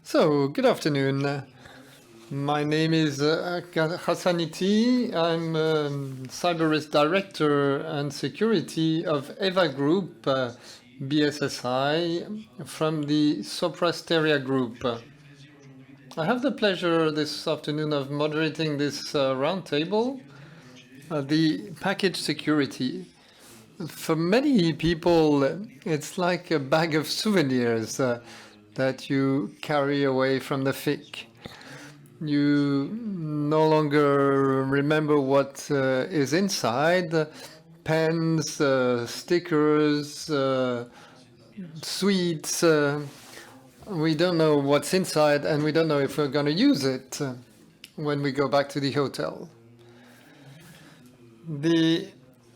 So, good afternoon. My name is Hassaniti. I'm Cyber Risk Director and Security of EVA Group, BSSI, from the Soprasteria Group. I have the pleasure this afternoon of moderating this roundtable, the package security. For many people, it's like a bag of souvenirs that you carry away from the FIC. You no longer remember what is inside: pens, stickers, sweets. We don't know what's inside, and we don't know if we're going to use it when we go back to the hotel. The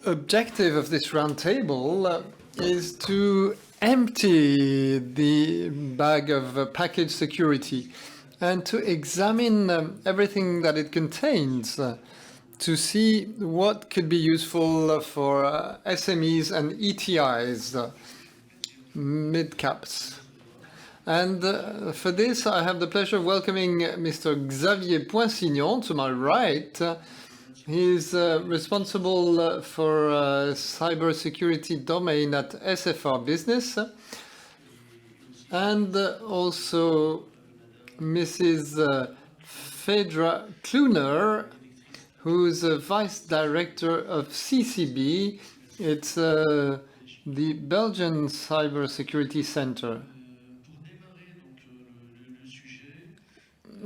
objective of this roundtable is to empty the bag of package security and to examine everything that it contains to see what could be useful for SMEs and ETIs, MidCaps. And for this, I have the pleasure of welcoming Mr. Xavier Poinsignon to my right. He's responsible for cybersecurity domain at SFR Business, and also Mrs. Phaedra Kluner, who's a Vice Director of CCB. It's the Belgian Cybersecurity Center.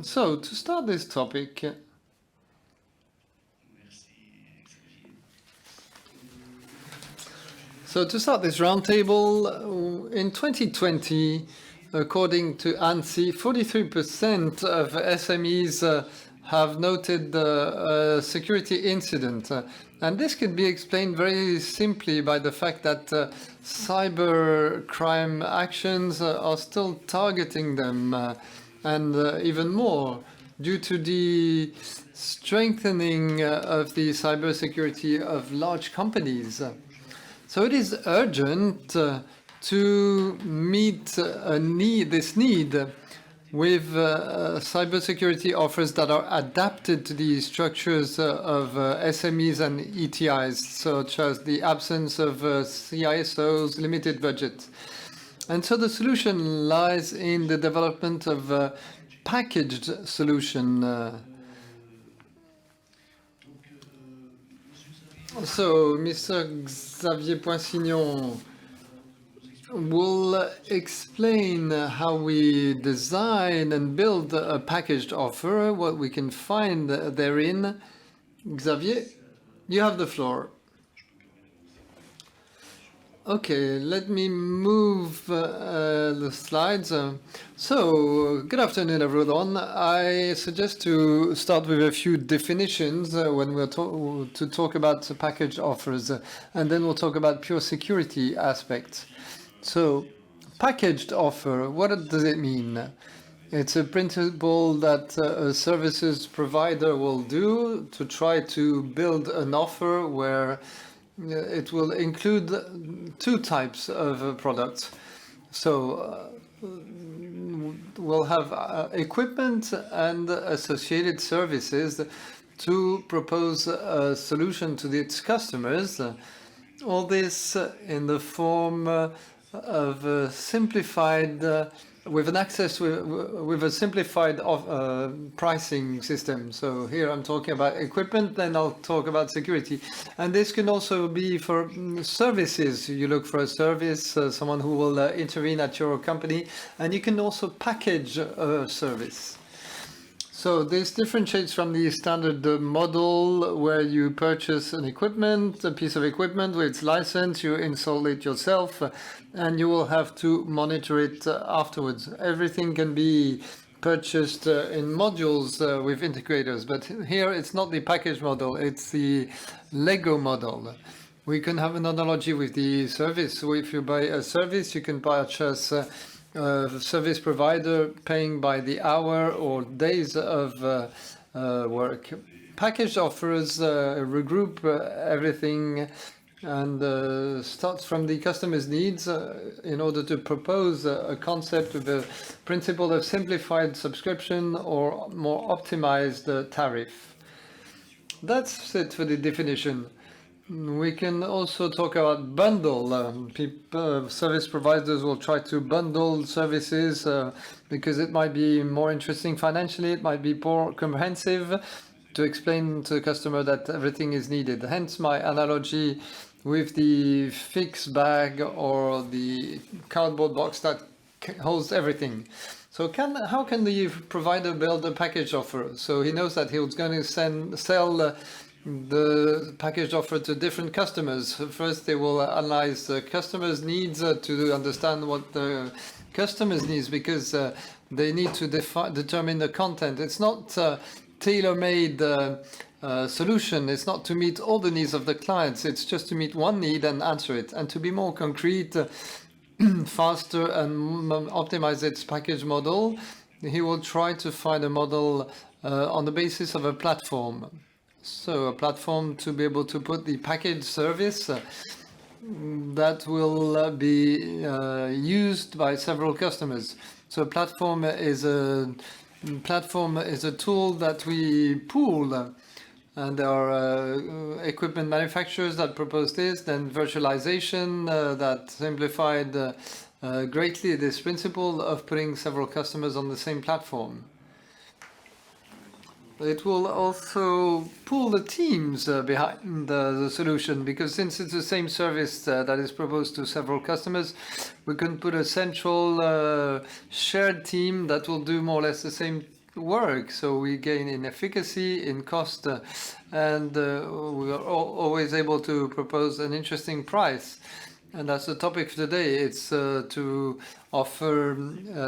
So, to start this topic, roundtable, in 2020, according to ANSI, 43% of SMEs have noted a security incident. And this can be explained very simply by the fact that cyber crime actions are still targeting them, and even more due to the strengthening of the cybersecurity of large companies. So it is urgent to meet this need with cybersecurity offers that are adapted to the structures of SMEs and ETIs, such as the absence of CISOs, limited budget. And so the solution lies in the development of a packaged solution. So, Mr. Xavier Poinsignon will explain how we design and build a packaged offer, what we can find therein. Xavier, you have the floor. Okay, let me move the slides. So, good afternoon, everyone. I suggest to start with a few definitions when we're to talk about package offers, and then we'll talk about pure security aspects. So, packaged offer, what does it mean? It's a principle that a services provider will do to try to build an offer where it will include two types of products. So we'll have equipment and associated services to propose a solution to its customers. All this in the form of a simplified with a simplified pricing system. So here I'm talking about equipment, then I'll talk about security. And this can also be for services. You look for a service, someone who will intervene at your company, and you can also package a service. So this differentiates from the standard model where you purchase an equipment, a piece of equipment with its license, you install it yourself, and you will have to monitor it afterwards. Everything can be purchased in modules with integrators, but here it's not the package model, it's the Lego model. We can have an analogy with the service. So if you buy a service, you can purchase service provider paying by the hour or days of work. Package offers regroup everything and starts from the customer's needs in order to propose a concept with a principle of simplified subscription or more optimized tariff. That's it for the definition. We can also talk about bundle. Service providers will try to bundle services because it might be more interesting financially, it might be more comprehensive to explain to the customer that everything is needed. Hence my analogy with the fixed bag or the cardboard box that holds everything. So how can the provider build a package offer? So he knows that he was going to sell the package offer to different customers. First, they will analyze the customer's needs to understand what the customer's needs, because they need to determine the content. It's not tailor-made solution. It's not to meet all the needs of the clients. It's just to meet one need and answer it. And to be more concrete, faster and optimize its package model, he will try to find a model on the basis of a platform. So a platform to be able to put the package service that will be used by several customers. So a platform is a tool that we pool, and there are equipment manufacturers that propose this, then virtualization that simplified greatly this principle of putting several customers on the same platform. It will also pool the teams behind the solution, because since it's the same service that is proposed to several customers, we can put a central shared team that will do more or less the same work. So we gain in efficacy, in cost, and we are always able to propose an interesting price. And that's the topic for today. It's to offer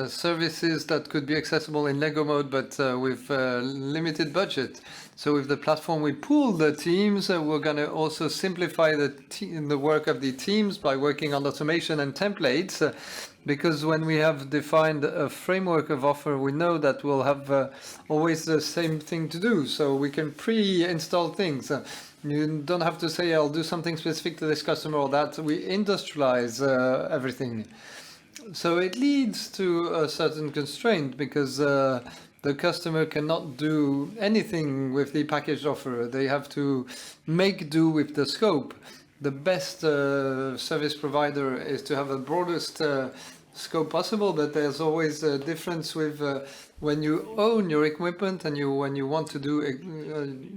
services that could be accessible in Lego mode, but with limited budget. So with the platform, we pool the teams. We're going to also simplify the work of the teams by working on automation and templates, because when we have defined a framework of offer, we know that we'll have always the same thing to do. So we can pre-install things. You don't have to say, I'll do something specific to this customer or that. We industrialize everything. So it leads to a certain constraint, because the customer cannot do anything with the package offer. They have to make do with the scope. The best service provider is to have the broadest scope possible, but there's always a difference with when you own your equipment and when you want to do,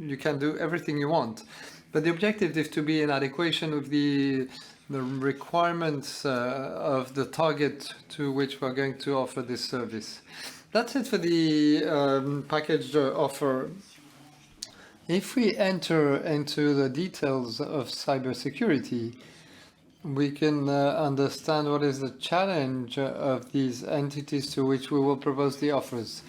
you can do everything you want. But the objective is to be in adequation with the requirements of the target to which we're going to offer this service. That's it for the package offer. If we enter into the details of cybersecurity, we can understand what is the challenge of these entities to which we will propose the offers.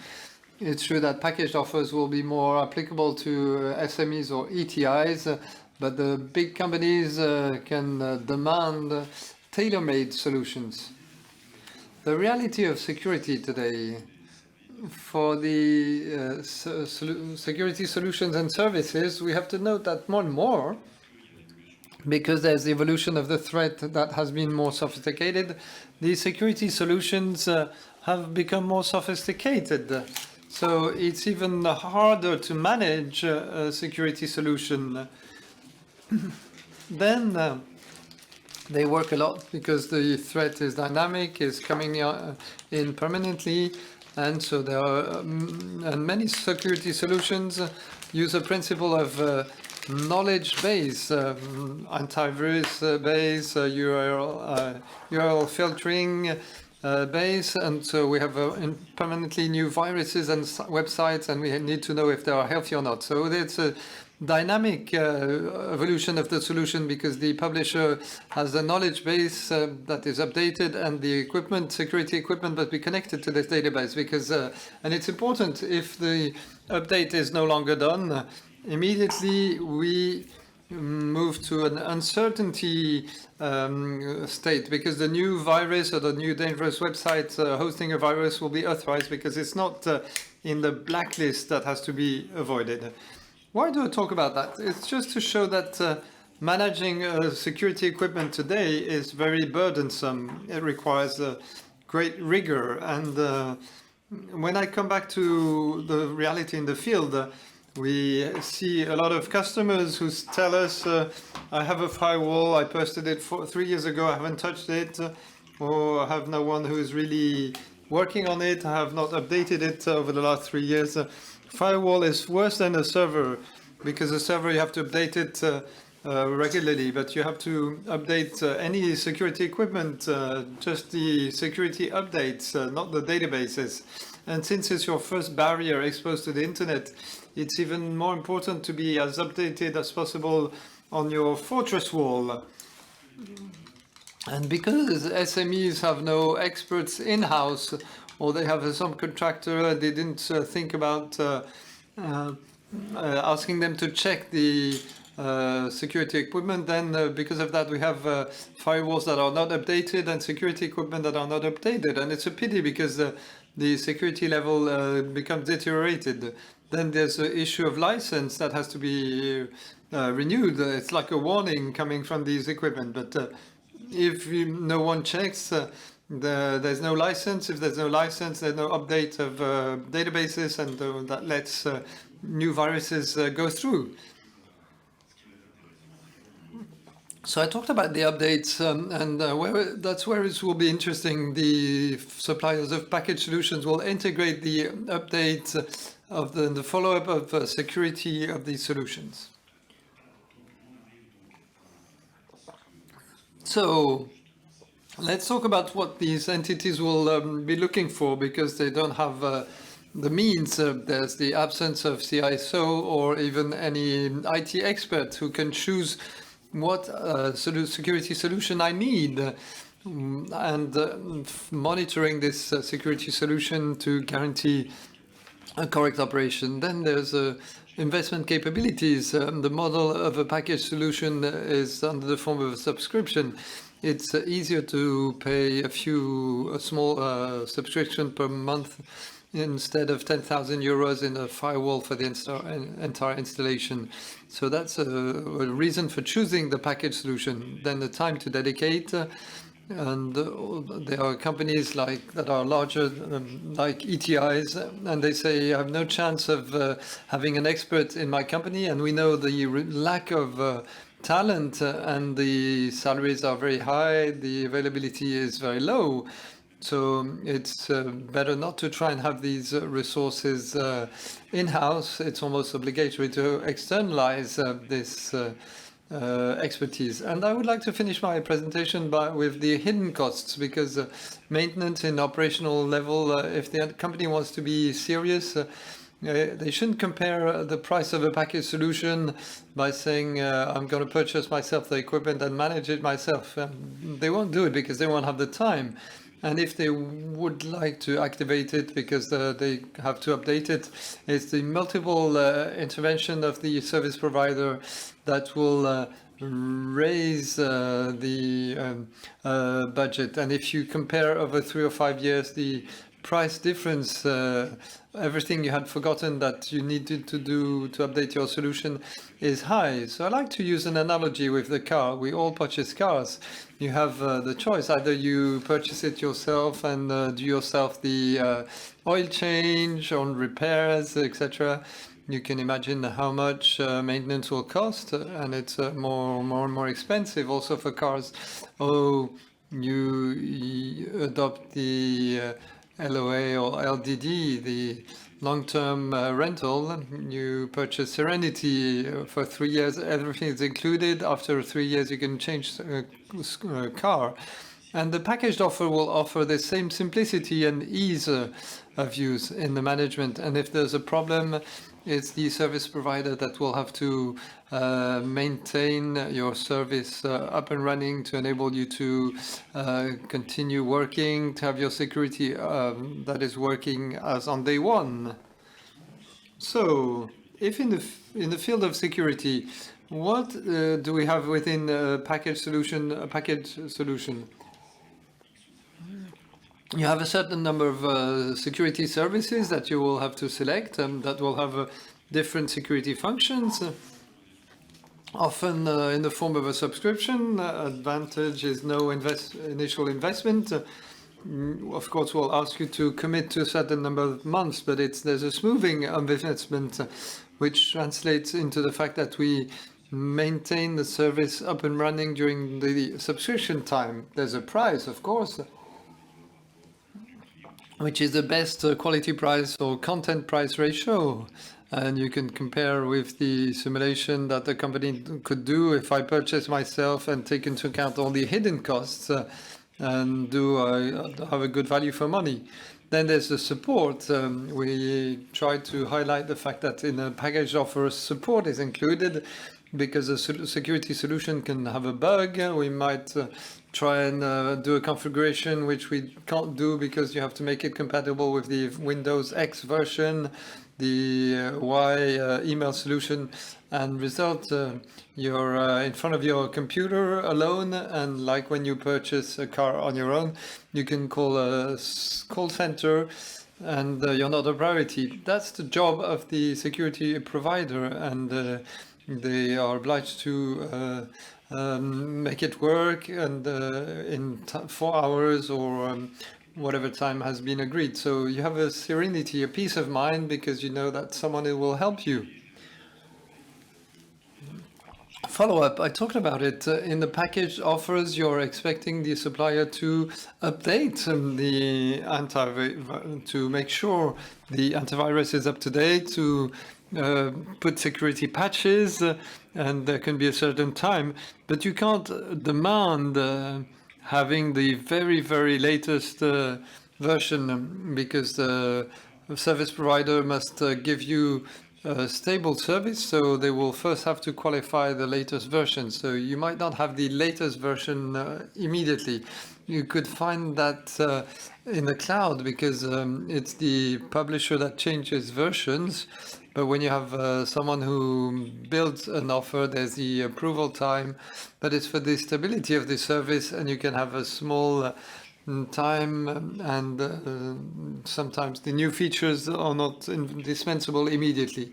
It's true that packaged offers will be more applicable to SMEs or ETIs, but the big companies can demand tailor-made solutions. The reality of security today, for the security solutions and services, we have to note that more and more, because there's the evolution of the threat that has been more sophisticated, the security solutions have become more sophisticated. So it's even harder to manage a security solution. Then they work a lot because the threat is dynamic, is coming in permanently, and so there are and many security solutions use a principle of knowledge base, antivirus base, URL filtering base, and so we have permanently new viruses and websites, and we need to know if they are healthy or not. So it's a dynamic evolution of the solution, because the publisher has a knowledge base that is updated, and the equipment, security equipment, must be connected to this database, because and it's important, if the update is no longer done, immediately we move to an uncertainty state, because the new virus or the new dangerous website hosting a virus will be authorized, because it's not in the blacklist that has to be avoided. Why do I talk about that? It's just to show that managing security equipment today is very burdensome. It requires great rigor. And when I come back to the reality in the field, we see a lot of customers who tell us, I have a firewall, I posted it 3 years ago, I haven't touched it, or I have no one who is really working on it, I have not updated it over the last 3 years. Firewall is worse than a server, because a server you have to update it regularly, but you have to update any security equipment, just the security updates, not the databases. And since it's your first barrier exposed to the internet, it's even more important to be as updated as possible on your fortress wall. And because SMEs have no experts in-house, or they have a subcontractor, they didn't think about asking them to check the security equipment, then because of that we have firewalls that are not updated and security equipment that are not updated. And it's a pity because the security level becomes deteriorated. Then there's the issue of license that has to be renewed. It's like a warning coming from these equipment. But if no one checks, there's no license. If there's no license, there's no update of databases, and that lets new viruses go through. So I talked about the updates, and that's where it will be interesting. The suppliers of package solutions will integrate the updates of the follow-up of security of these solutions. So let's talk about what these entities will be looking for, because they don't have the means. There's the absence of CISO or even any IT expert who can choose what security solution I need, and monitoring this security solution to guarantee a correct operation. Then there's investment capabilities. The model of a package solution is under the form of a subscription. It's easier to pay a small subscription per month instead of 10,000 euros in a firewall for the entire installation. So that's a reason for choosing the package solution. Then the time to dedicate, and there are companies that are larger, like ETIs, and they say, I have no chance of having an expert in my company, and we know the lack of talent, and the salaries are very high, the availability is very low. So it's better not to try and have these resources in-house. It's almost obligatory to externalize this expertise. And I would like to finish my presentation with the hidden costs, because maintenance in operational level, if the company wants to be serious, they shouldn't compare the price of a package solution by saying, I'm going to purchase myself the equipment and manage it myself. They won't do it because they won't have the time. And if they would like to activate it because they have to update it, it's the multiple intervention of the service provider that will raise the budget. And if you compare over 3 or 5 years, the price difference, everything you had forgotten that you needed to do to update your solution is high. So I like to use an analogy with the car. We all purchase cars. You have the choice. Either you purchase it yourself and do yourself the oil change on repairs, etc. You can imagine how much maintenance will cost, and it's more and more expensive also for cars. Oh, you adopt the LOA or LDD, the long-term rental. You purchase Serenity for 3 years, everything is included. After 3 years, you can change car. And the packaged offer will offer the same simplicity and ease of use in the management. And if there's a problem, it's the service provider that will have to maintain your service up and running to enable you to continue working, to have your security that is working as on day one. So, if in the field of security, what do we have within a package solution? You have a certain number of security services that you will have to select, that will have different security functions. often in the form of a subscription. Advantage is no initial investment. Of course, we'll ask you to commit to a certain number of months, but there's a smoothing of investment, which translates into the fact that we maintain the service up and running during the subscription time. There's a price, of course, which is the best quality price or content price ratio. And you can compare with the simulation that the company could do if I purchase myself and take into account all the hidden costs and have a good value for money. Then there's the support. We try to highlight the fact that in a package offer, support is included because a security solution can have a bug. We might try and do a configuration which we can't do because you have to make it compatible with the Windows X version, the Y email solution, and result you're in front of your computer alone, and like when you purchase a car on your own, you can call a call center and you're not a priority. That's the job of the security provider, and they are obliged to make it work and in 4 hours or whatever time has been agreed. So you have a serenity, a peace of mind, because you know that someone will help you. Follow-up, I talked about it. In the package offers, you're expecting the supplier to update the antivirus, to make sure the antivirus is up to date, to put security patches, and there can be a certain time, but you can't demand having the very, very latest version, because the service provider must give you a stable service, so they will first have to qualify the latest version. So you might not have the latest version immediately. You could find that in the cloud, because it's the publisher that changes versions. But when you have someone who builds an offer, there's the approval time, but it's for the stability of the service, and you can have a small time, and sometimes the new features are not indispensable immediately.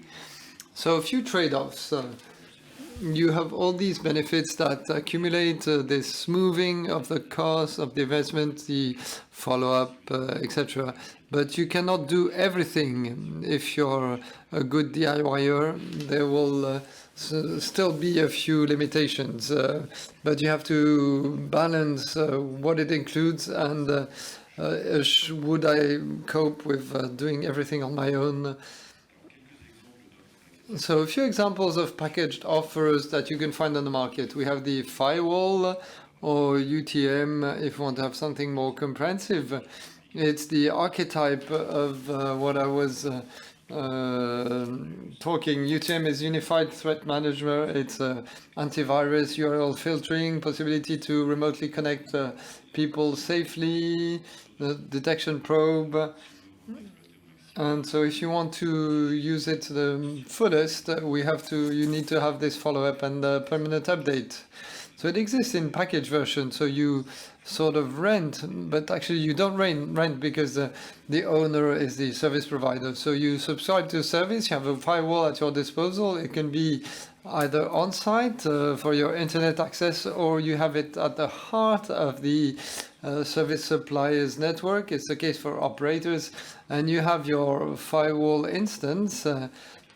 So a few trade-offs. You have all these benefits that accumulate, this smoothing of the cost of the investment, the follow-up, etc. But you cannot do everything. If you're a good DIYer, there will still be a few limitations, but you have to balance what it includes and would I cope with doing everything on my own. So a few examples of packaged offers that you can find on the market. We have the firewall, or UTM if you want to have something more comprehensive. It's the archetype of what I was talking. UTM is Unified Threat Manager. It's antivirus, URL filtering, possibility to remotely connect people safely, the detection probe. And so if you want to use it to the fullest, you need to have this follow-up and permanent update. So it exists in package version, so you sort of rent, but actually you don't rent because the owner is the service provider. So you subscribe to a service, you have a firewall at your disposal. It can be either on-site for your internet access, or you have it at the heart of the service supplier's network. It's the case for operators, and you have your firewall instance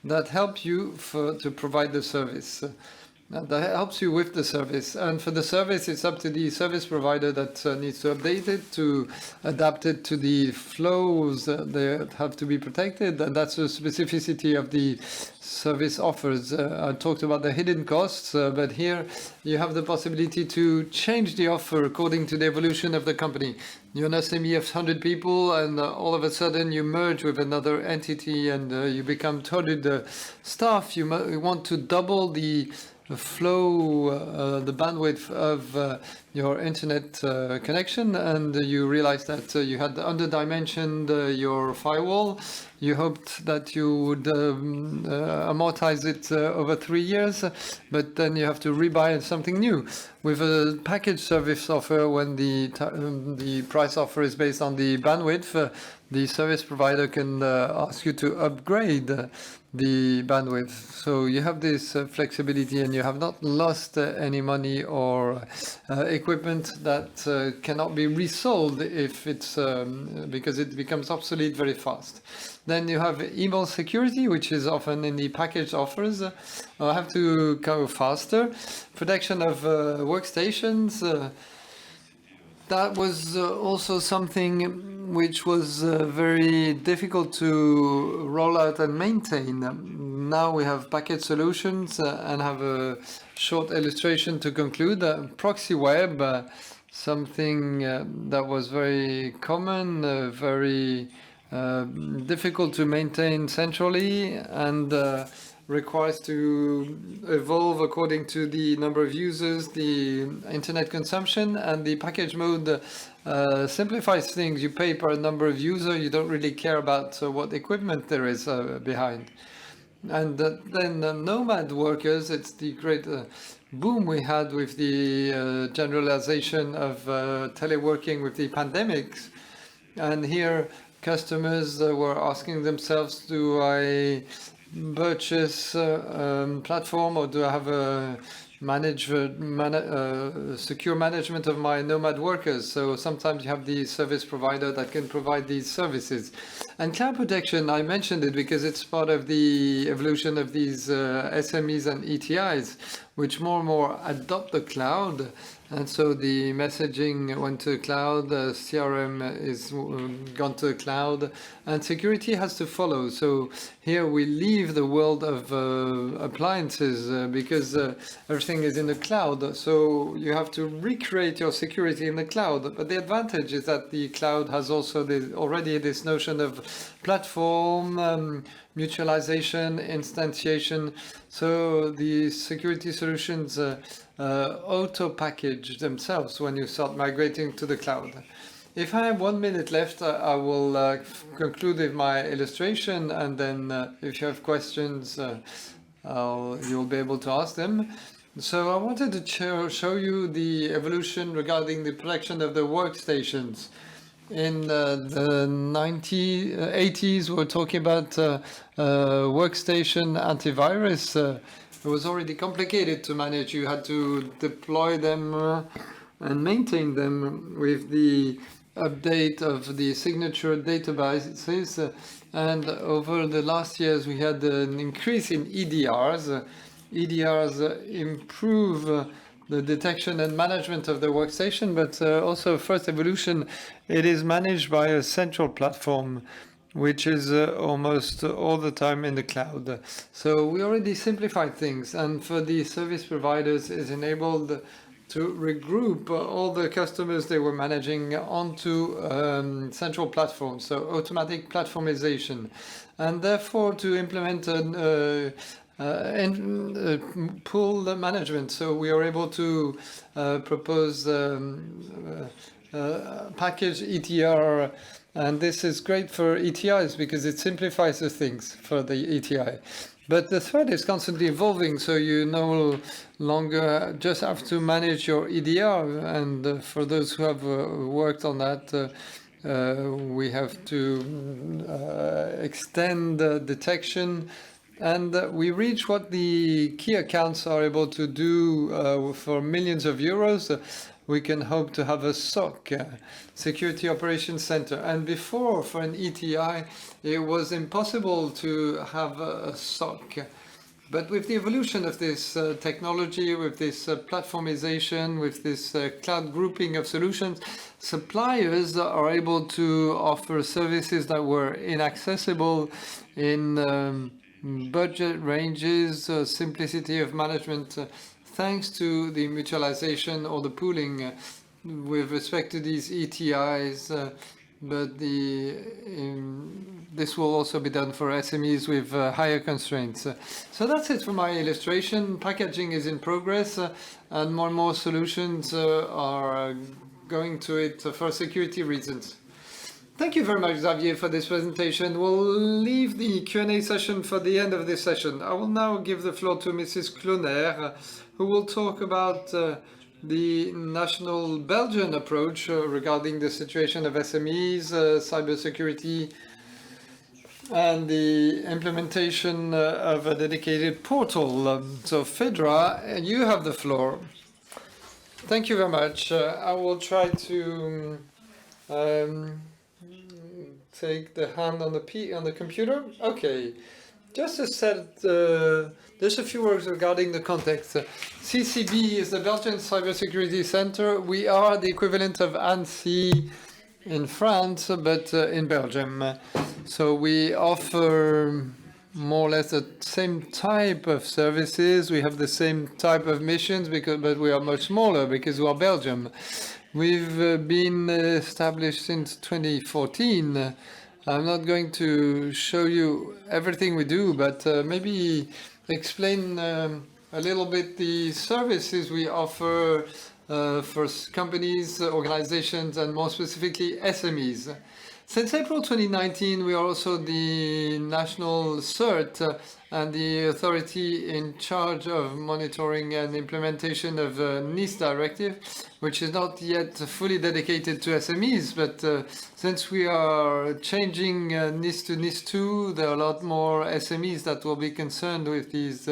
that helps you to provide the service. That helps you with the service, and for the service it's up to the service provider that needs to update it, to adapt it to the flows that have to be protected, and that's the specificity of the service offers. I talked about the hidden costs, but here you have the possibility to change the offer according to the evolution of the company. You're an SME of 100 people, and all of a sudden you merge with another entity, and you become totally staff. You want to double the flow, the bandwidth of your internet connection, and you realize that you had underdimensioned your firewall. You hoped that you would amortize it over 3 years, but then you have to rebuy something new. With a package service offer, when the price offer is based on the bandwidth, the service provider can ask you to upgrade the bandwidth. So you have this flexibility, and you have not lost any money or equipment that cannot be resold if it's because it becomes obsolete very fast. Then you have email security, which is often in the package offers. I have to go faster. Protection of workstations. That was also something which was very difficult to roll out and maintain. Now we have package solutions and have a short illustration to conclude. Proxy web, something that was very common, very difficult to maintain centrally, and requires to evolve according to the number of users, the internet consumption, and the package mode simplifies things. You pay per number of users, you don't really care about what equipment there is behind. And then nomad workers, it's the great boom we had with the generalization of teleworking with the pandemics. And here customers were asking themselves, do I purchase platform, or do I have a secure management of my nomad workers? So sometimes you have the service provider that can provide these services. And cloud protection, I mentioned it because it's part of the evolution of these SMEs and ETIs, which more and more adopt the cloud. And so the messaging went to cloud, CRM is gone to the cloud, and security has to follow. So here we leave the world of appliances because everything is in the cloud. So you have to recreate your security in the cloud. But the advantage is that the cloud has also already this notion of platform, mutualization, instantiation. So the security solutions auto-package themselves when you start migrating to the cloud. If I have 1 minute left, I will conclude with my illustration, and then if you have questions, you'll be able to ask them. So I wanted to show you the evolution regarding the protection of the workstations. In the 80s, we were talking about workstation antivirus. It was already complicated to manage. You had to deploy them and maintain them with the update of the signature databases. And over the last years, we had an increase in EDRs. EDRs improve the detection and management of the workstation, but also first evolution, it is managed by a central platform, which is almost all the time in the cloud. So we already simplified things, and for the service providers is enabled to regroup all the customers they were managing onto central platforms, so automatic platformization, and therefore to implement pool management. So we are able to propose package ETR, and this is great for ETIs because it simplifies the things for the ETI. But the threat is constantly evolving, so you no longer just have to manage your EDR. And for those who have worked on that, we have to extend detection. And we reach what the key accounts are able to do for millions of euros. We can hope to have a SOC, Security Operations Center. And before, for an ETI, it was impossible to have a SOC. But with the evolution of this technology, with this platformization, with this cloud grouping of solutions, suppliers are able to offer services that were inaccessible in budget ranges, simplicity of management, thanks to the mutualization or the pooling with respect to these ETIs, but this will also be done for SMEs with higher constraints. So that's it for my illustration. Packaging is in progress, and more solutions are going to it for security reasons. Thank you very much, Xavier, for this presentation. We'll leave the Q&A session for the end of this session. I will now give the floor to Mrs. Cloner, who will talk about the national Belgian approach regarding the situation of SMEs, cybersecurity, and the implementation of a dedicated portal. So Fedra, you have the floor. Thank you very much. I will try to take the hand on the computer. Okay, just to set, there's a few words regarding the context. CCB is the Belgian Cybersecurity Center. We are the equivalent of ANSSI in France, but in Belgium. So we offer more or less the same type of services. We have the same type of missions, but we are much smaller because we are Belgium. We've been established since 2014. I'm not going to show you everything we do, but maybe explain a little bit the services we offer for companies, organizations, and more specifically SMEs. Since April 2019, we are also the national CERT and the authority in charge of monitoring and implementation of the NIS directive, which is not yet fully dedicated to SMEs, but since we are changing NIS to NIS2, there are a lot more SMEs that will be concerned with these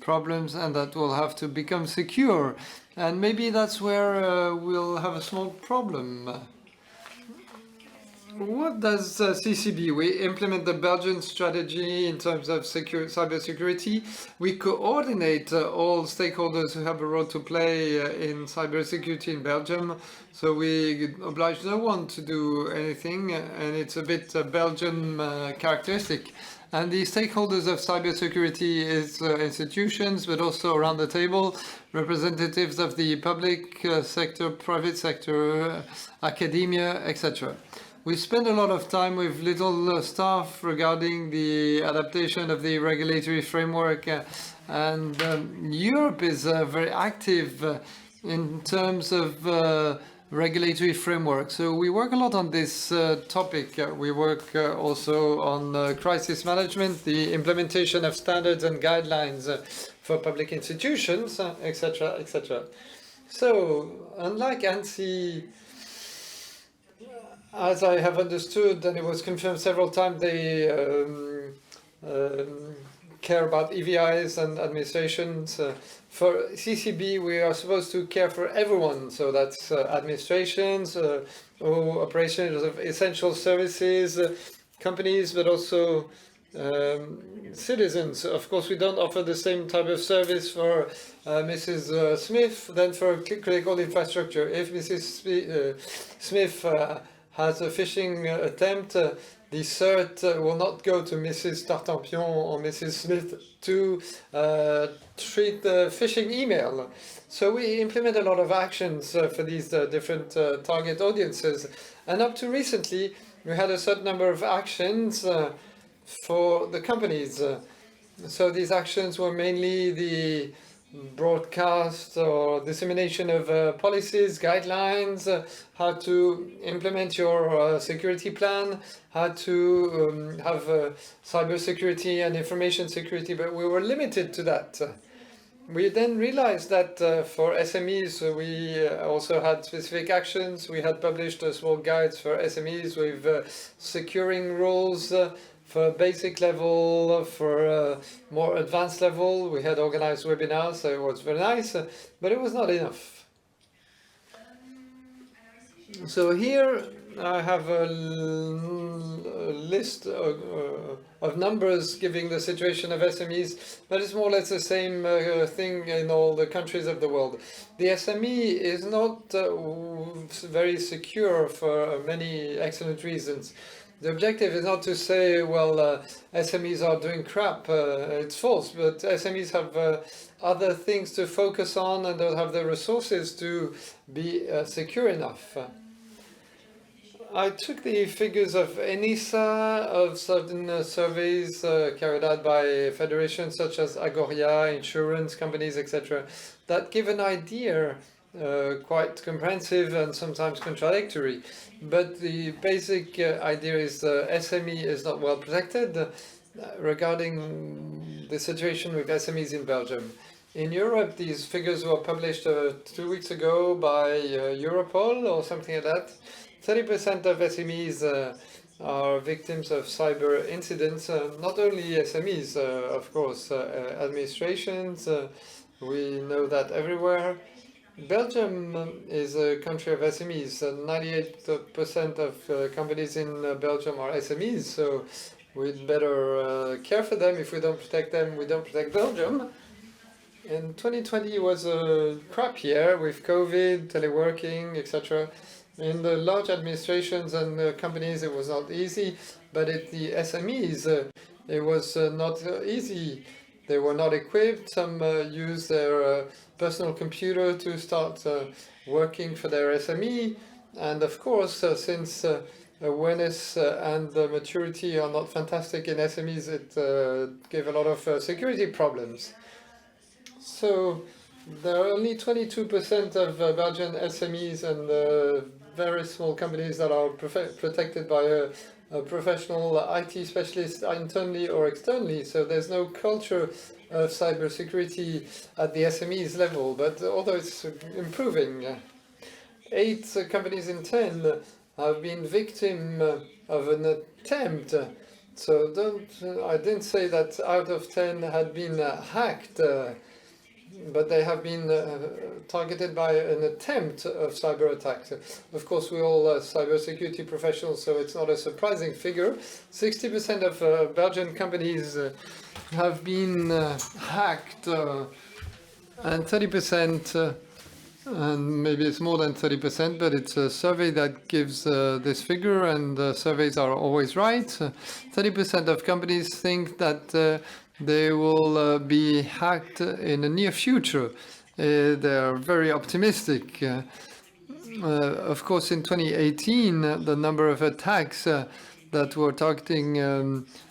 problems and that will have to become secure. And maybe that's where we'll have a small problem. What does CCB? We implement the Belgian strategy in terms of cybersecurity. We coordinate all stakeholders who have a role to play in cybersecurity in Belgium. So we oblige no one to do anything, and it's a bit Belgian characteristic. And the stakeholders of cybersecurity is institutions, but also around the table, representatives of the public sector, private sector, academia, etc. We spend a lot of time with little staff regarding the adaptation of the regulatory framework, and Europe is very active in terms of regulatory framework. So we work a lot on this topic. We work also on crisis management, the implementation of standards and guidelines for public institutions, etc., etc. So unlike ANSSI, as I have understood, and it was confirmed several times, they care about EVIs and administrations. For CCB, we are supposed to care for everyone. So that's administrations, operations of essential services, companies, but also citizens. Of course, we don't offer the same type of service for Mrs. Smith than for critical infrastructure. If Mrs. Smith has a phishing attempt, the CERT will not go to Mrs. Tartampion or Mrs. Smith to treat the phishing email. So we implement a lot of actions for these different target audiences. And up to recently, we had a certain number of actions for the companies. So these actions were mainly the broadcast or dissemination of policies, guidelines, how to implement your security plan, how to have cyber security and information security, but we were limited to that. We then realized that for SMEs, we also had specific actions. We had published small guides for SMEs with securing rules, for basic level, for more advanced level. We had organized webinars, so it was very nice, but it was not enough. So here I have a list of numbers giving the situation of SMEs, but it's more or less the same thing in all the countries of the world. The SME is not very secure for many excellent reasons. The objective is not to say, well, SMEs are doing crap. It's false, but SMEs have other things to focus on and don't have the resources to be secure enough. I took the figures of ENISA, of certain surveys carried out by federations such as Agoria, insurance companies, etc., that give an idea, quite comprehensive and sometimes contradictory. But the basic idea is SME is not well protected regarding the situation with SMEs in Belgium. In Europe, these figures were published 2 weeks ago by Europol or something like that. 30% of SMEs are victims of cyber incidents. Not only SMEs, of course, administrations. We know that everywhere. Belgium is a country of SMEs. 98% of companies in Belgium are SMEs, so we'd better care for them. If we don't protect them, we don't protect Belgium. And 2020 was a crap year with COVID, teleworking, etc. In the large administrations and companies, it was not easy, but at the SMEs, it was not easy. They were not equipped. Some used their personal computer to start working for their SME. And of course, since awareness and maturity are not fantastic in SMEs, it gave a lot of security problems. So there are only 22% of Belgian SMEs and very small companies that are protected by a professional IT specialist internally or externally. So there's no culture of cybersecurity at the SMEs level, but although it's improving, 8 companies in 10 have been victim of an attempt. So I didn't say that out of 10 had been hacked. But they have been targeted by an attempt of cyber attacks. Of course, we're all cybersecurity professionals, so it's not a surprising figure. 60% of Belgian companies have been hacked, and 30%, and maybe it's more than 30%, but it's a survey that gives this figure, and surveys are always right. 30% of companies think that they will be hacked in the near future. They're very optimistic. Of course, in 2018, the number of attacks that were targeting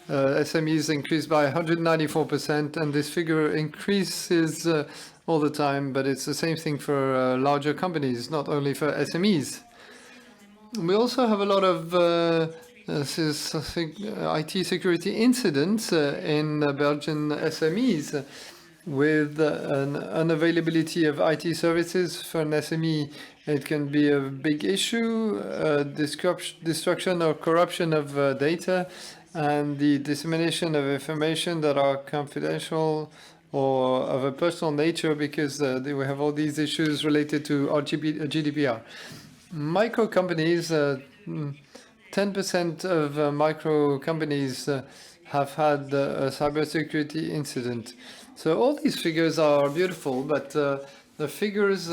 SMEs increased by 194%, and this figure increases all the time, but it's the same thing for larger companies, not only for SMEs. We also have a lot of IT security incidents in Belgian SMEs with an unavailability of IT services for an SME. It can be a big issue, destruction or corruption of data, and the dissemination of information that are confidential or of a personal nature, because we have all these issues related to GDPR. Micro companies, 10% of micro companies have had a cybersecurity incident. So all these figures are beautiful, but the figures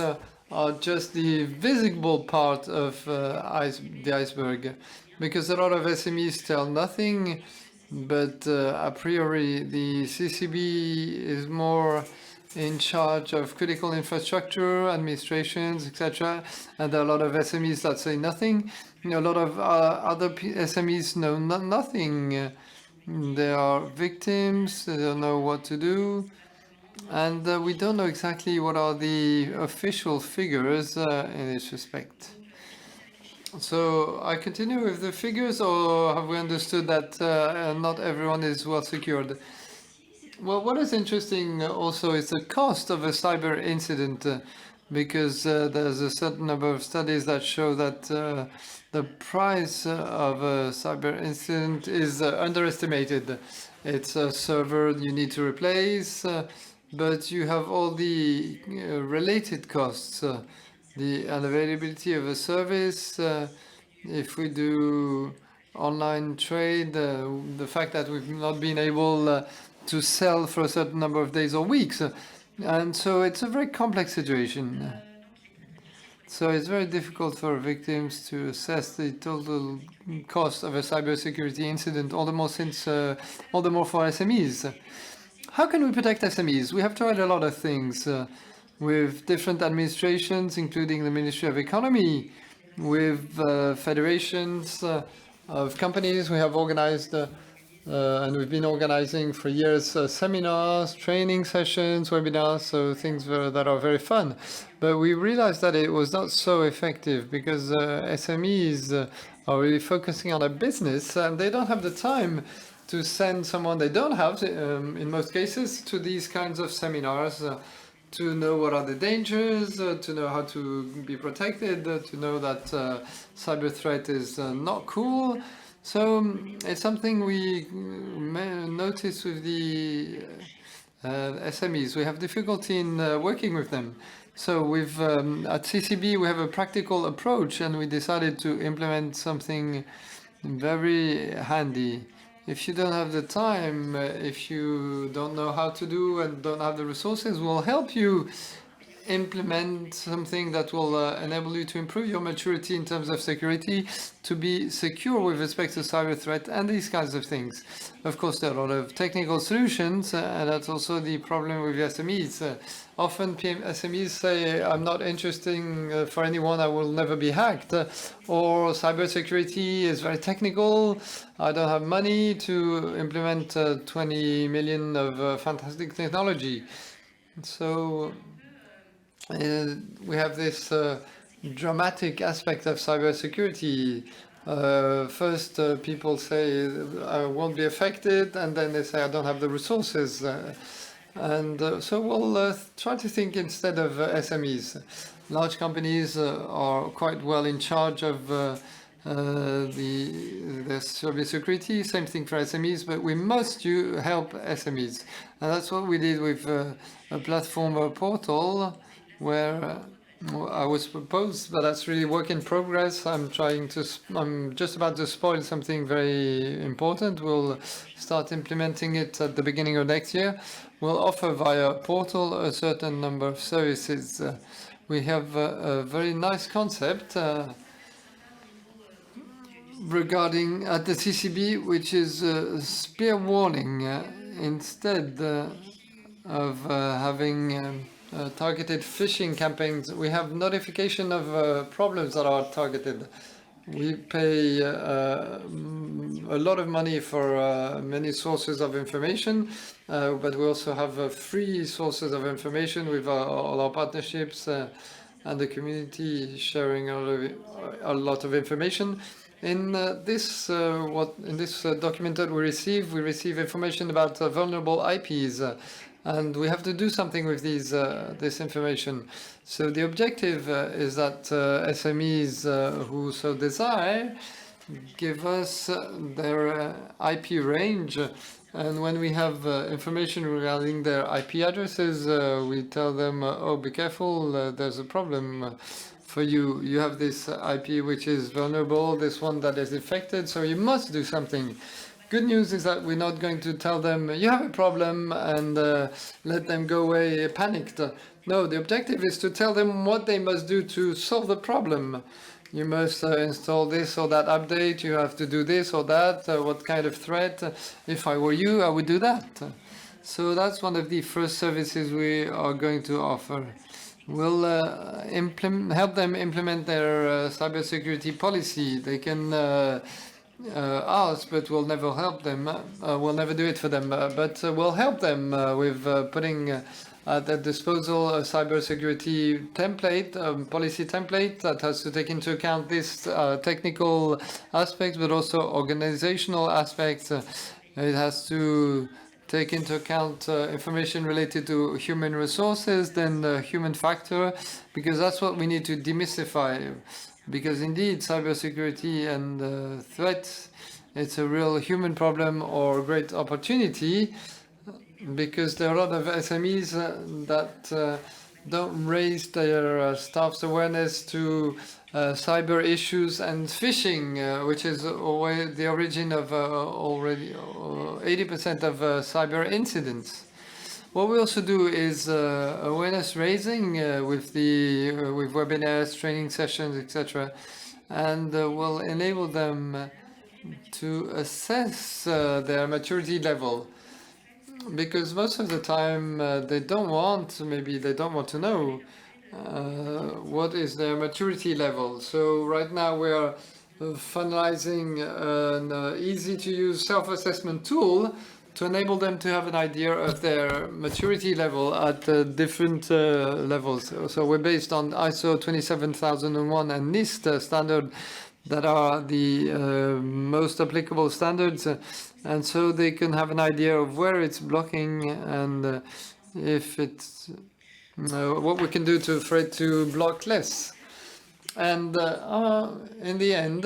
are just the visible part of the iceberg, because a lot of SMEs tell nothing, but a priori the CCB is more in charge of critical infrastructure, administrations, etc. And there are a lot of SMEs that say nothing. A lot of other SMEs know nothing. They are victims, they don't know what to do. And we don't know exactly what are the official figures in this respect. So I continue with the figures, or have we understood that not everyone is well secured? Well, what is interesting also is the cost of a cyber incident, because there's a certain number of studies that show that the price of a cyber incident is underestimated. It's a server you need to replace, but you have all the related costs, the unavailability of a service. If we do online trade, the fact that we've not been able to sell for a certain number of days or weeks. And so it's a very complex situation. So it's very difficult for victims to assess the total cost of a cybersecurity incident, all the more for SMEs. How can we protect SMEs? We have tried a lot of things with different administrations, including the Ministry of Economy, with federations of companies. We have organized and we've been organizing for years seminars, training sessions, webinars, so things that are very fun. But we realized that it was not so effective, because SMEs are really focusing on a business, and they don't have the time to send someone they don't have, in most cases, to these kinds of seminars, to know what are the dangers, to know how to be protected, to know that cyber threat is not cool. So it's something we notice with the SMEs. We have difficulty in working with them. So we've at CCB we have a practical approach, and we decided to implement something very handy. If you don't have the time, if you don't know how to do and don't have the resources, we'll help you implement something that will enable you to improve your maturity in terms of security, to be secure with respect to cyber threat and these kinds of things. Of course, there are a lot of technical solutions, and that's also the problem with SMEs. Often SMEs say, I'm not interesting for anyone, I will never be hacked. Or cybersecurity is very technical, I don't have money to implement 20 million of fantastic technology. So we have this dramatic aspect of cybersecurity. First, people say, I won't be affected, and then they say, I don't have the resources. So we'll try to think instead of SMEs. Large companies are quite well in charge of the cybersecurity. Same thing for SMEs, but we must help SMEs. And that's what we did with a platform or portal where I was proposed, but that's really work in progress. I'm just about to spoil something very important. We'll start implementing it at the beginning of next year. We'll offer via portal a certain number of services. We have a very nice concept regarding at the CCB, which is spear warning. Instead of having targeted phishing campaigns, we have notification of problems that are targeted. We pay a lot of money for many sources of information, but we also have free sources of information with all our partnerships and the community sharing a lot of information. In this document that we receive information about vulnerable IPs. And we have to do something with this information. So the objective is that SMEs who so desire give us their IP range. And when we have information regarding their IP addresses, we tell them, oh, be careful, there's a problem for you. You have this IP which is vulnerable, this one that is infected, so you must do something. Good news is that we're not going to tell them, you have a problem, and let them go away panicked. No, the objective is to tell them what they must do to solve the problem. You must install this or that update, you have to do this or that, what kind of threat. If I were you, I would do that. So that's one of the first services we are going to offer. We'll help them implement their cybersecurity policy. They can ask, but we'll never help them. We'll never do it for them, but we'll help them with putting at their disposal a cybersecurity template, policy template that has to take into account this technical aspects, but also organizational aspects. It has to take into account information related to human resources, then the human factor, because that's what we need to demystify. Because indeed, cybersecurity and threats, it's a real human problem or a great opportunity, because there are a lot of SMEs that don't raise their staff's awareness to cyber issues and phishing, which is always the origin of already 80% of cyber incidents. What we also do is awareness raising with webinars, training sessions, etc., and will enable them to assess their maturity level. Because most of the time they don't want to know what is their maturity level. So right now we are finalizing an easy-to-use self-assessment tool to enable them to have an idea of their maturity level at different levels. So we're based on ISO 27001 and NIST standard that are the most applicable standards, and so they can have an idea of where it's blocking and if it's what we can do for it to block less. And in the end,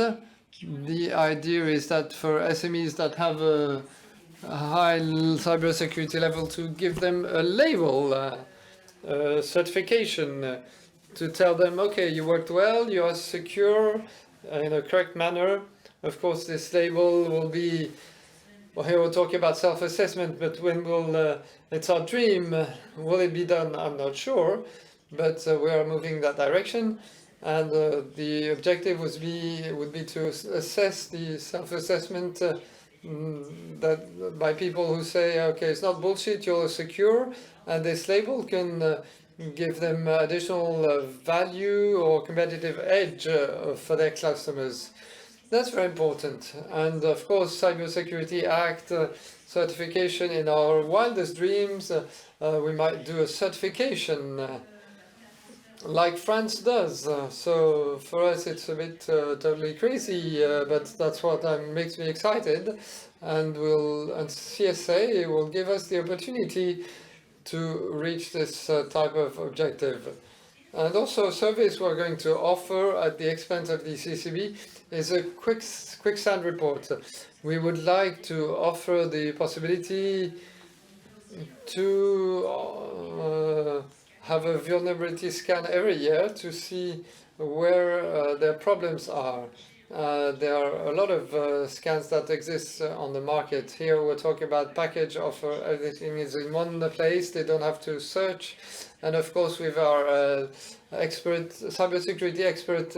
the idea is that for SMEs that have a high cybersecurity level, to give them a label, certification, to tell them, okay, you worked well, you are secure in a correct manner. Of course, this label will be, well, here we're talking about self-assessment, but when it's our dream, will it be done? I'm not sure, but we are moving that direction. And the objective would be to assess the self-assessment that by people who say, okay, it's not bullshit, you're secure, and this label can give them additional value or competitive edge for their customers. That's very important. And of course, Cybersecurity Act certification, in our wildest dreams, we might do a certification like France does. So for us, it's a bit totally crazy, but that's what makes me excited. And CSA will give us the opportunity to reach this type of objective. And also, a service we're going to offer at the expense of the CCB is a quicksand report. We would like to offer the possibility to have a vulnerability scan every year to see where their problems are. There are a lot of scans that exist on the market. Here we're talking about package offer. Everything is in one place. They don't have to search. And of course, with our cybersecurity expert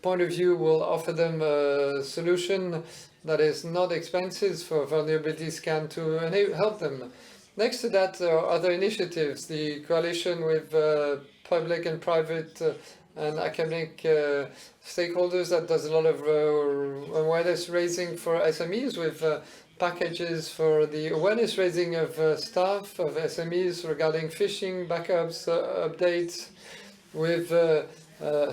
point of view, we'll offer them a solution that is not expensive for vulnerability scan to help them. Next to that, there are other initiatives. The coalition with public and private and academic stakeholders that does a lot of awareness raising for SMEs with packages for the awareness raising of staff of SMEs regarding phishing, backups, updates, with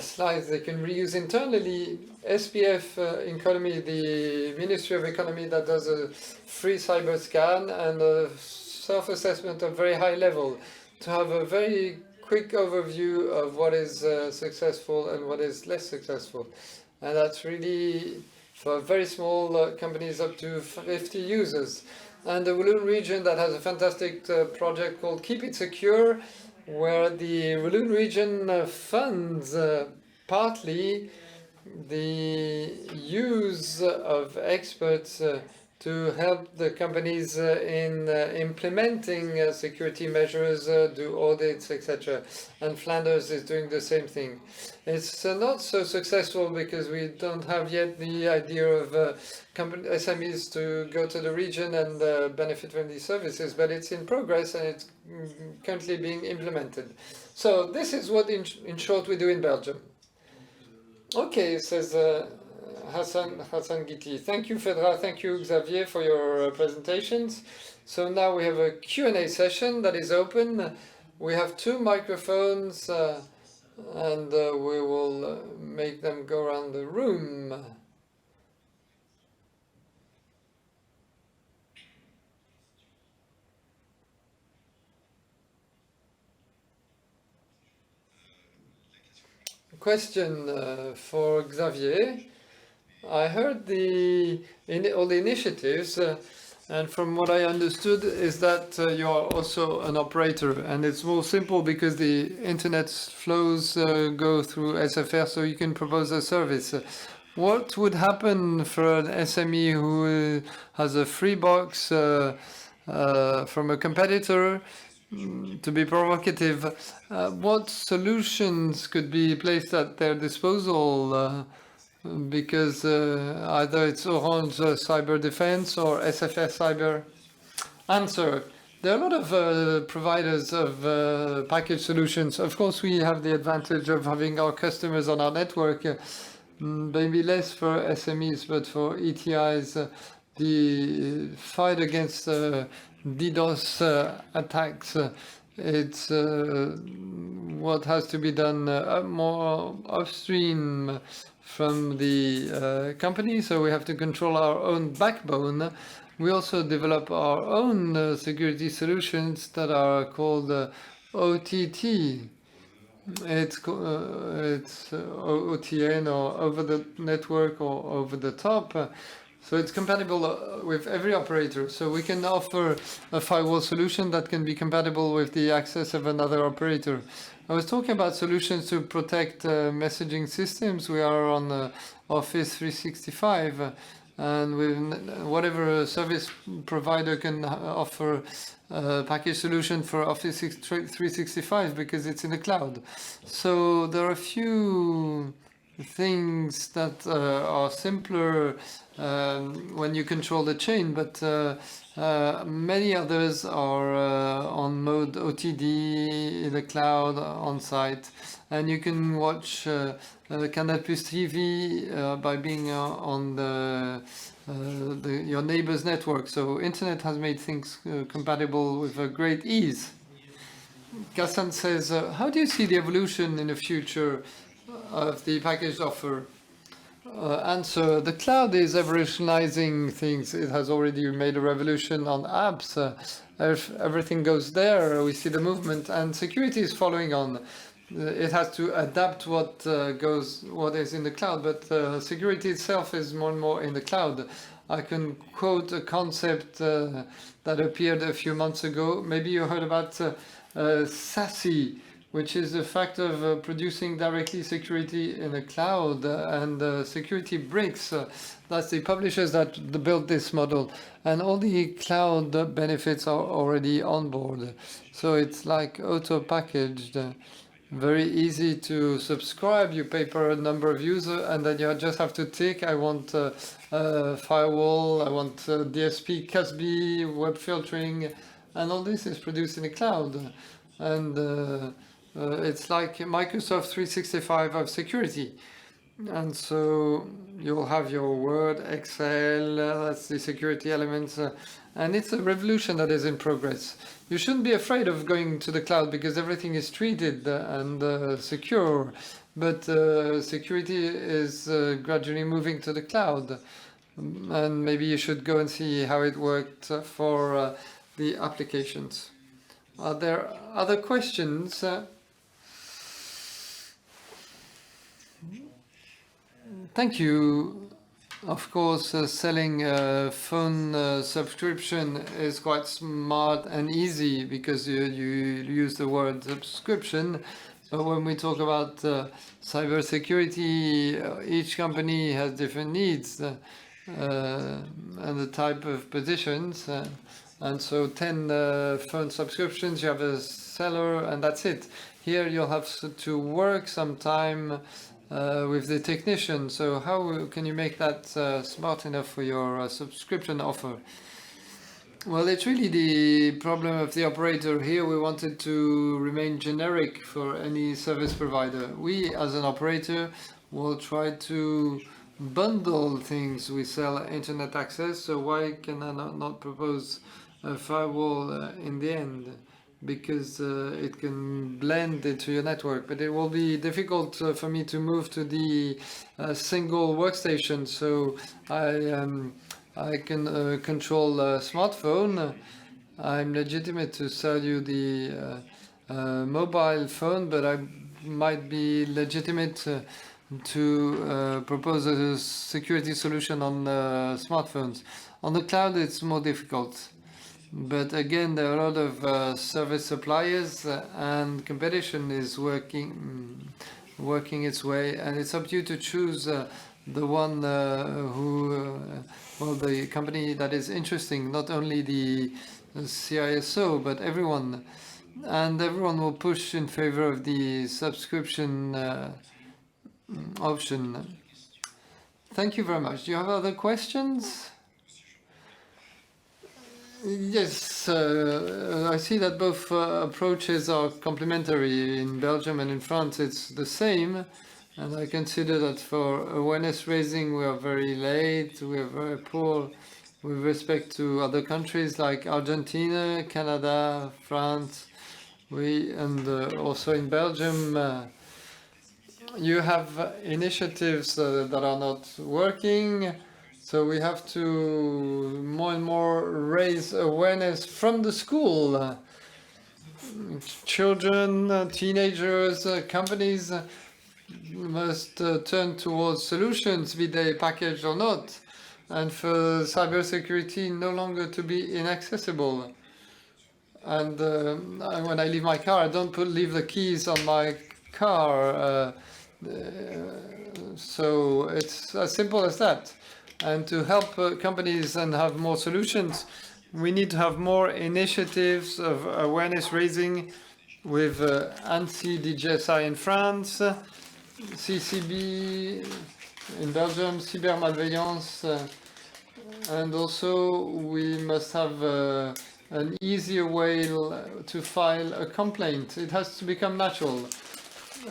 slides they can reuse internally. SPF Economy, the Ministry of Economy, that does a free cyber scan and a self-assessment of very high level to have a very quick overview of what is successful and what is less successful. And that's really for very small companies up to 50 users. And the Walloon region that has a fantastic project called Keep It Secure, where the Walloon region funds partly the use of experts to help the companies in implementing security measures, do audits, etc. And Flanders is doing the same thing. It's not so successful because we don't have yet the idea of SMEs to go to the region and benefit from these services, but it's in progress and it's currently being implemented. So this is what, in short, we do in Belgium. Okay, says Hassan Giti. Thank you, Fedra. Thank you, Xavier, for your presentations. So now we have a Q&A session that is open. We have 2 microphones and we will make them go around the room. Question for Xavier. I heard all the initiatives, and from what I understood is that you're also an operator, and it's more simple because the internet flows go through SFR, so you can propose a service. What would happen for an SME who has a free box from a competitor? To be provocative, what solutions could be placed at their disposal? Because either it's Orange Cyber Defense or SFR Cyber. Answer. There are a lot of providers of package solutions. Of course, we have the advantage of having our customers on our network, maybe less for SMEs, but for ETIs, the fight against DDoS attacks, it's what has to be done more upstream from the company, so we have to control our own backbone. We also develop our own security solutions that are called OTT. It's OTN, or over the network or over the top. So it's compatible with every operator. So we can offer a firewall solution that can be compatible with the access of another operator. I was talking about solutions to protect messaging systems. We are on Office 365, and with whatever service provider can offer a package solution for Office 365 because it's in the cloud. So there are a few things that are simpler when you control the chain, but many others are on mode OTD in the cloud on site, and you can watch Canal Plus TV by being on your neighbor's network. So internet has made things compatible with a great ease. Gassan says, how do you see the evolution in the future of the packaged offer? Answer, the cloud is evolutionizing things. It has already made a revolution on apps. Everything goes there. We see the movement, and security is following on. It has to adapt what is in the cloud, but security itself is more and more in the cloud. I can quote a concept that appeared a few months ago. Maybe you heard about SASE, which is the fact of producing directly security in the cloud, and security bricks. That's the publishers that built this model, and all the cloud benefits are already on board. So it's like auto-packaged, very easy to subscribe. You pay per number of users, and then you just have to tick, I want firewall, I want DSP, CASB, web filtering, and all this is produced in the cloud. And it's like Microsoft 365 of security. And so you'll have your Word, Excel, that's the security elements, and it's a revolution that is in progress. You shouldn't be afraid of going to the cloud because everything is treated and secure, but security is gradually moving to the cloud. And maybe you should go and see how it worked for the applications. Are there other questions? Thank you. Of course, selling a phone subscription is quite smart and easy because you use the word subscription. But when we talk about cybersecurity, each company has different needs and the type of positions. And so 10 phone subscriptions, you have a seller, and that's it. Here you'll have to work some time with the technician. So how can you make that smart enough for your subscription offer? Well, it's really the problem of the operator. Here we wanted to remain generic for any service provider. We, as an operator, will try to bundle things. We sell internet access, so why can I not propose a firewall in the end? Because it can blend into your network, but it will be difficult for me to move to the single workstation. So I can control a smartphone. I'm legitimate to sell you the mobile phone, but I might be legitimate to propose a security solution on smartphones. On the cloud, it's more difficult. But again, there are a lot of service suppliers, and competition is working its way, and it's up to you to choose the one well, the company that is interesting, not only the CISO, but everyone. And everyone will push in favor of the subscription option. Thank you very much. Do you have other questions? Yes, I see that both approaches are complementary. In Belgium and in France, it's the same. And I consider that for awareness raising, we are very late, we are very poor with respect to other countries like Argentina, Canada, France, and also in Belgium. you have initiatives that are not working, so we have to more and more raise awareness from the school. Children, teenagers, companies must turn towards solutions, be they packaged or not, and for cybersecurity no longer to be inaccessible. And when I leave my car, I don't leave the keys on my car. So it's as simple as that. And to help companies and have more solutions, we need to have more initiatives of awareness raising with ANSSI DGSI in France, CCB in Belgium, cybermalveillance, and also we must have an easier way to file a complaint. It has to become natural.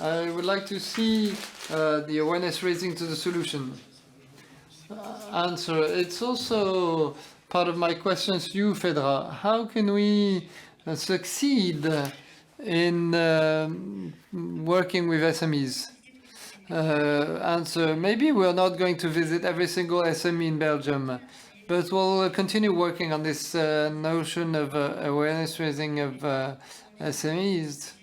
I would like to see the awareness raising to the solution. Answer. It's also part of my questions to you, Fedra. How can we succeed in working with SMEs? Answer. Maybe we're not going to visit every single SME in Belgium, but we'll continue working on this notion of awareness raising of SMEs.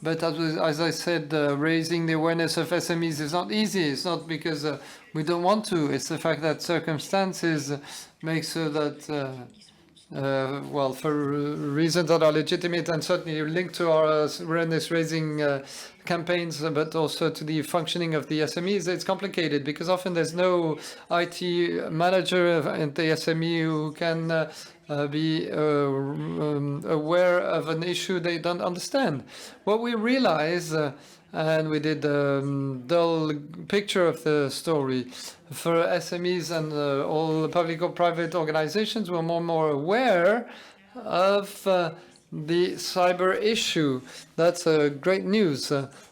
But as I said, raising the awareness of SMEs is not easy. It's not because we don't want to. It's the fact that circumstances make so that, well, for reasons that are legitimate and certainly linked to our awareness raising campaigns, but also to the functioning of the SMEs, it's complicated because often there's no IT manager at the SME who can be aware of an issue they don't understand. What we realize, and we did a dull picture of the story, for SMEs and all public or private organizations, we're more and more aware of the cyber issue. That's great news.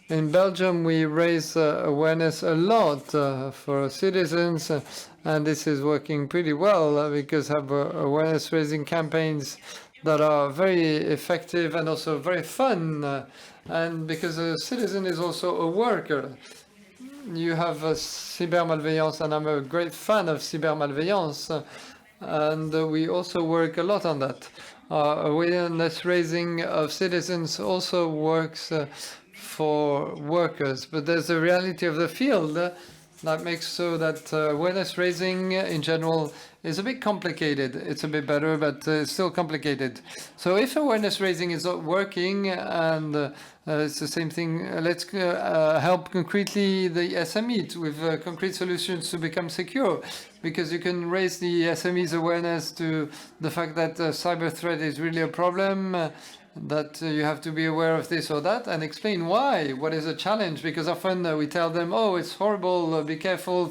In Belgium, we raise awareness a lot for citizens, and this is working pretty well because have awareness raising campaigns that are very effective and also very fun. And because a citizen is also a worker. You have cybermalveillance, and I'm a great fan of cybermalveillance, and we also work a lot on that. Awareness raising of citizens also works for workers, but there's a reality of the field that makes so that awareness raising in general is a bit complicated. It's a bit better, but it's still complicated. So if awareness raising is not working, and it's the same thing, let's help concretely the SME with concrete solutions to become secure, because you can raise the SME's awareness to the fact that cyber threat is really a problem, that you have to be aware of this or that, and explain why, what is a challenge, because often we tell them, oh, it's horrible, be careful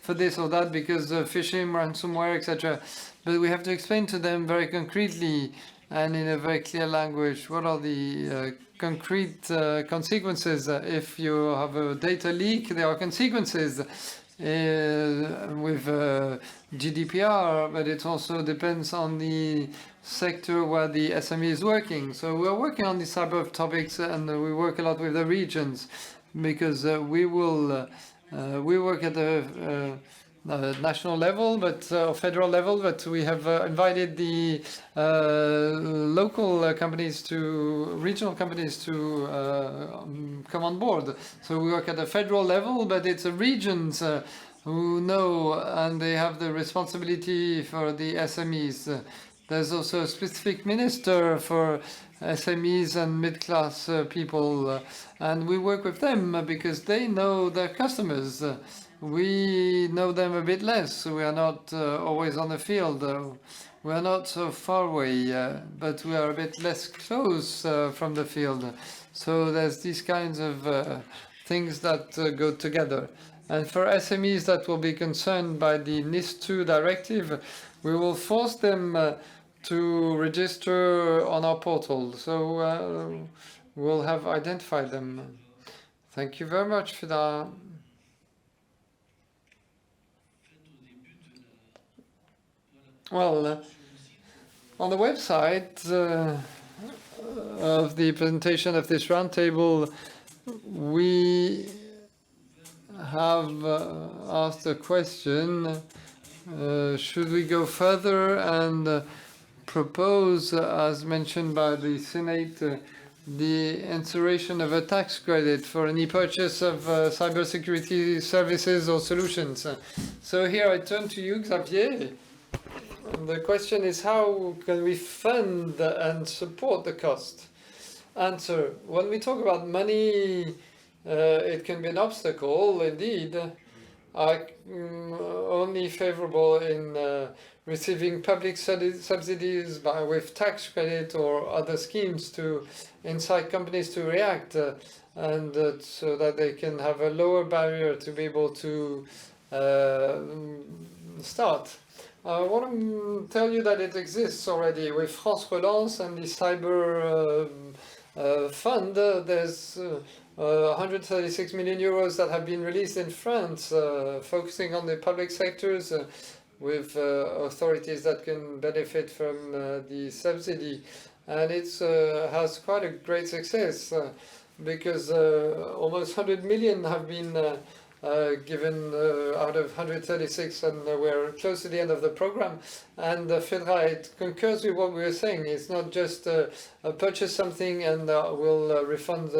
for this or that, because phishing, ransomware, etc. But we have to explain to them very concretely and in a very clear language what are the concrete consequences. If you have a data leak, there are consequences with GDPR, but it also depends on the sector where the SME is working. So we're working on these cyber topics, and we work a lot with the regions, because we work at the national level, but federal level, but we have invited the local companies to regional companies to come on board. So we work at the federal level, but it's the regions who know, and they have the responsibility for the SMEs. There's also a specific minister for SMEs and mid-class people, and we work with them because they know their customers. We know them a bit less. We are not always on the field. We are not so far away, but we are a bit less close from the field. So there's these kinds of things that go together. And for SMEs that will be concerned by the NIS2 directive, we will force them to register on our portal. So we'll have identified them. Thank you very much for that. Well, on the website of the presentation of this roundtable, we have asked a question. Should we go further and propose, as mentioned by the Senate, the instauration of a tax credit for any purchase of cybersecurity services or solutions? So here I turn to you, Xavier. And the question is, how can we fund and support the cost? Answer: when we talk about money, it can be an obstacle, indeed. Only favorable in receiving public subsidies with tax credit or other schemes to incite companies to react, and so that they can have a lower barrier to be able to start. I want to tell you that it exists already with France Relance and the Cyber Fund. There's 136 million euros that have been released in France, focusing on the public sectors with authorities that can benefit from the subsidy. And it has quite a great success because almost 100 million have been given out of 136, and we're close to the end of the program. And FEDRA, it concurs with what we were saying. It's not just purchase something and we'll refund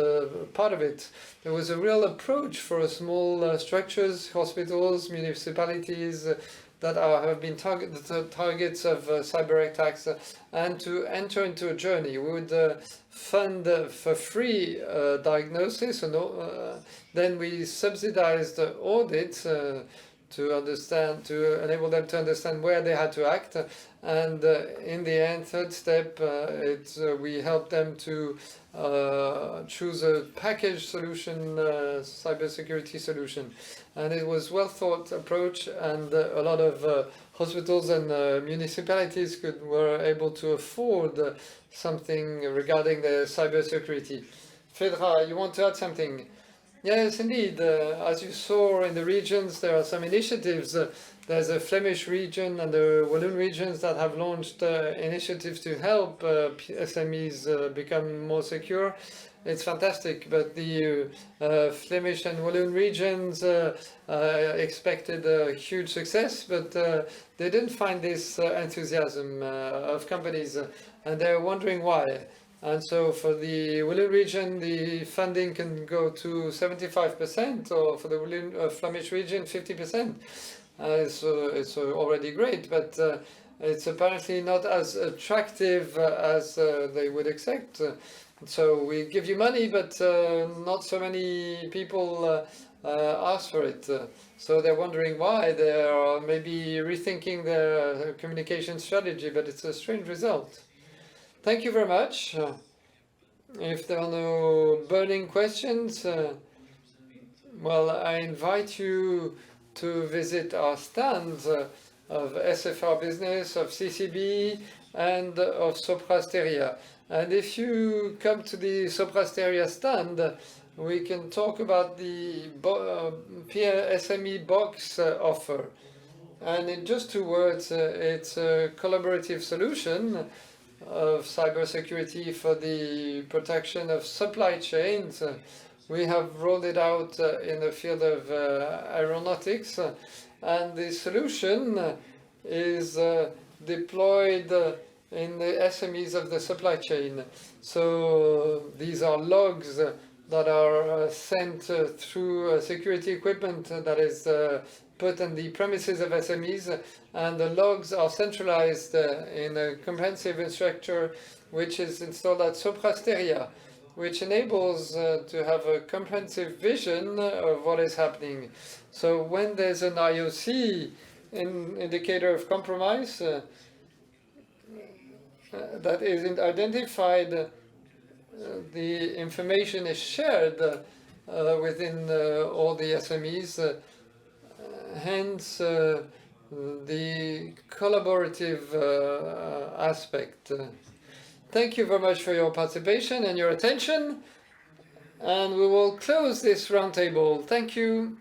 part of it. There was a real approach for small structures, hospitals, municipalities, that have been targets of cyber attacks, and to enter into a journey. We would fund for free diagnosis, and then we subsidized audits to enable them to understand where they had to act. And in the end, third step, we help them to choose a package solution, cybersecurity solution. And it was well thought approach, and a lot of hospitals and municipalities were able to afford something regarding the cybersecurity. Fedra, you want to add something? Yes, indeed. As you saw in the regions, there are some initiatives. There's a Flemish region and the Walloon regions that have launched initiatives to help SMEs become more secure. It's fantastic, but the Flemish and Walloon regions expected a huge success, but they didn't find this enthusiasm of companies, and they're wondering why. And so for the Walloon region, the funding can go to 75%, or for the Walloon Flemish region, 50%. So it's already great, but it's apparently not as attractive as they would expect. So we give you money, but not so many people ask for it. So they're wondering why. They are maybe rethinking their communication strategy, but it's a strange result. Thank you very much. If there are no burning questions, well, I invite you to visit our stands of SFR Business, of CCB, and of Soprasteria. And if you come to the Soprasteria stand, we can talk about the SME box offer. And in just 2 words, it's a collaborative solution of cybersecurity for the protection of supply chains. We have rolled it out in the field of aeronautics, and the solution is deployed in the SMEs of the supply chain. So these are logs that are sent through security equipment that is put on the premises of SMEs, and the logs are centralized in a comprehensive infrastructure which is installed at Soprasteria, which enables to have a comprehensive vision of what is happening. So when there's an IOC indicator of compromise that isn't identified, the information is shared within all the SMEs. Hence, the collaborative aspect. Thank you very much for your participation and your attention, and we will close this roundtable. Thank you.